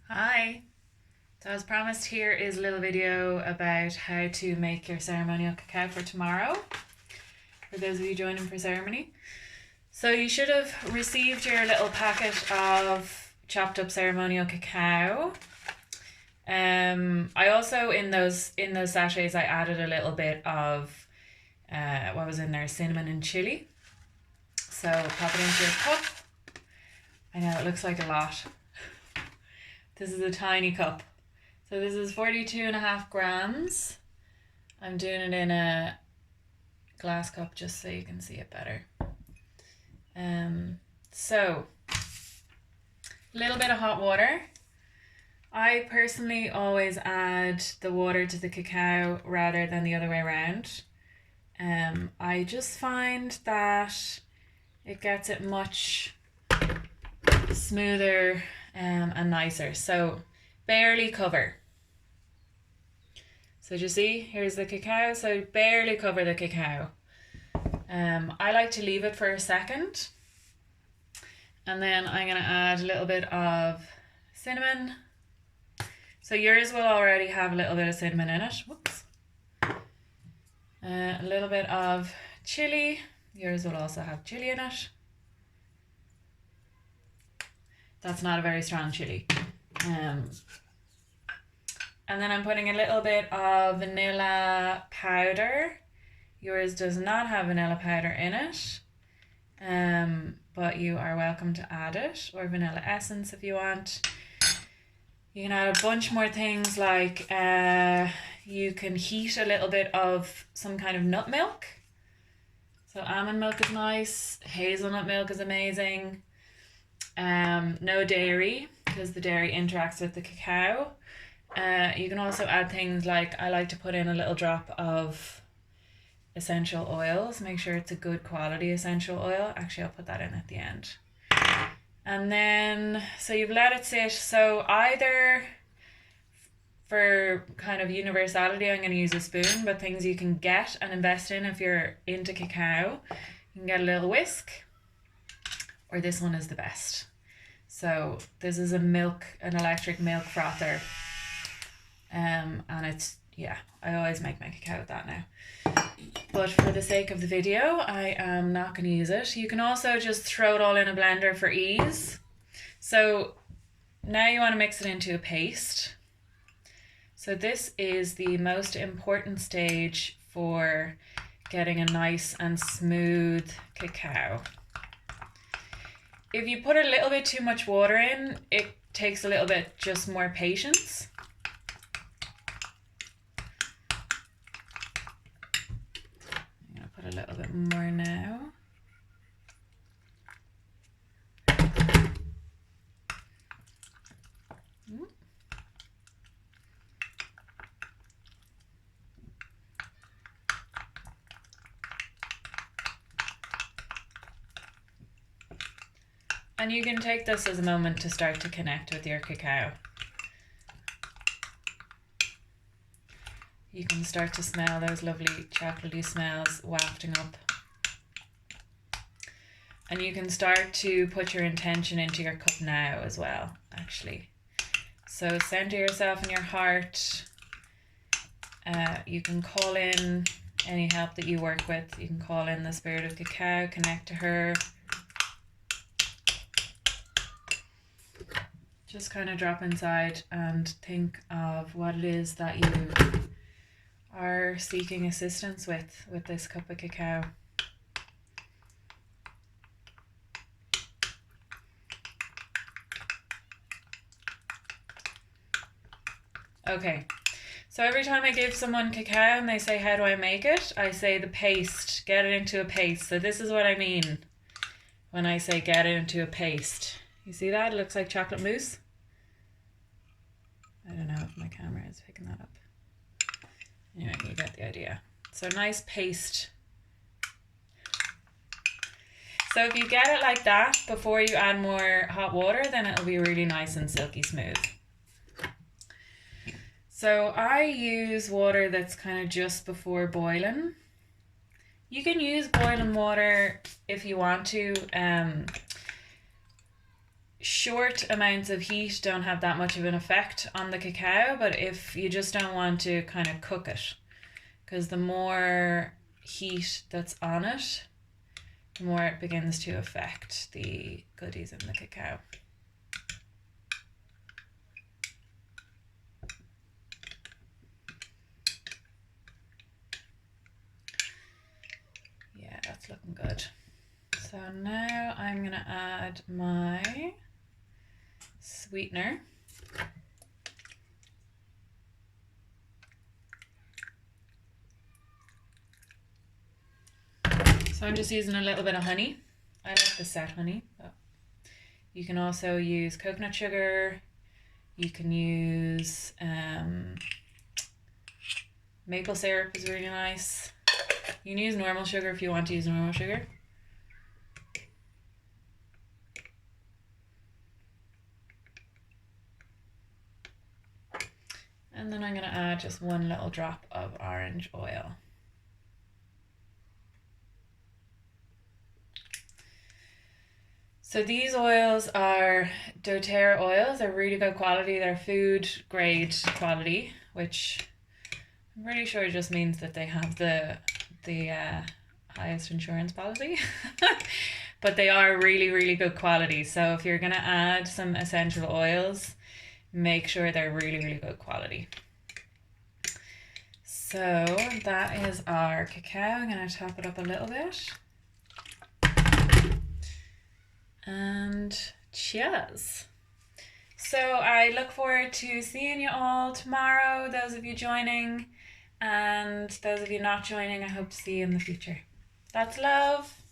Hi. So as promised, here is a little video about how to make your ceremonial cacao for tomorrow, for those of you joining for ceremony. So you should have received your little packet of chopped up ceremonial cacao. I also in those sachets I added a little bit of what was in there, cinnamon and chili. So pop it into your cup. I know it looks like a lot. This is a tiny cup. So this is 42.5 grams. I'm doing it in a glass cup just so you can see it better. So a little bit of hot water. I personally always add the water to the cacao rather than the other way around. I just find that it gets it much smoother and nicer. So barely cover. So do you see, here's the cacao, so barely cover the cacao. I like to leave it for a second, and then I'm going to add a little bit of cinnamon. So yours will already have a little bit of cinnamon in it. Whoops. A little bit of chili. Yours will also have chili in it. That's not a very strong chili. And then I'm putting a little bit of vanilla powder. Yours does not have vanilla powder in it, but you are welcome to add it, or vanilla essence if you want. You can add a bunch more things, like you can heat a little bit of some kind of nut milk. So almond milk is nice, hazelnut milk is amazing. No dairy, because the dairy interacts with the cacao. You can also add things like, I like to put in a little drop of essential oils. Make sure it's a good quality essential oil. Actually, I'll put that in at the end. And then, so you've let it sit. So either, for kind of universality, I'm going to use a spoon, but things you can get and invest in if you're into cacao, you can get a little whisk, or this one is the best. So this is an electric milk frother. And it's, yeah, I always make my cacao with that now. But for the sake of the video, I am not going to use it. You can also just throw it all in a blender for ease. So now you want to mix it into a paste. So this is the most important stage for getting a nice and smooth cacao. If you put a little bit too much water in, it takes a little bit just more patience. A little bit more now. And you can take this as a moment to start to connect with your cacao. You can start to smell those lovely chocolatey smells wafting up. And you can start to put your intention into your cup now as well, actually. So center yourself in your heart. You can call in any help that you work with. You can call in the spirit of cacao, connect to her. Just kind of drop inside and think of what it is that you are seeking assistance with this cup of cacao. Okay, so every time I give someone cacao and they say, how do I make it? I say the paste, get it into a paste. So this is what I mean when I say get it into a paste. You see that? It looks like chocolate mousse. I don't know if my camera is picking that up. Anyway, you get the idea. So nice paste. So if you get it like that before you add more hot water, then it'll be really nice and silky smooth. So I use water that's kind of just before boiling. You can use boiling water if you want to. short amounts of heat don't have that much of an effect on the cacao, but if you just don't want to kind of cook it, because the more heat that's on it, the more it begins to affect the goodies in the cacao. Yeah, that's looking good. So now I'm going to add my sweetener. So I'm just using a little bit of honey. I like the set honey. But you can also use coconut sugar. You can use maple syrup is really nice. You can use normal sugar if you want to use normal sugar. And then I'm going to add just one little drop of orange oil. So these oils are doTERRA oils. They're really good quality. They're food grade quality, which I'm pretty sure just means that they have the highest insurance policy. But they are really, really good quality. So if you're going to add some essential oils, make sure they're really, really good quality. So that is our cacao. I'm going to top it up a little bit. And cheers. So I look forward to seeing you all tomorrow, those of you joining, and those of you not joining, I hope to see you in the future. That's love.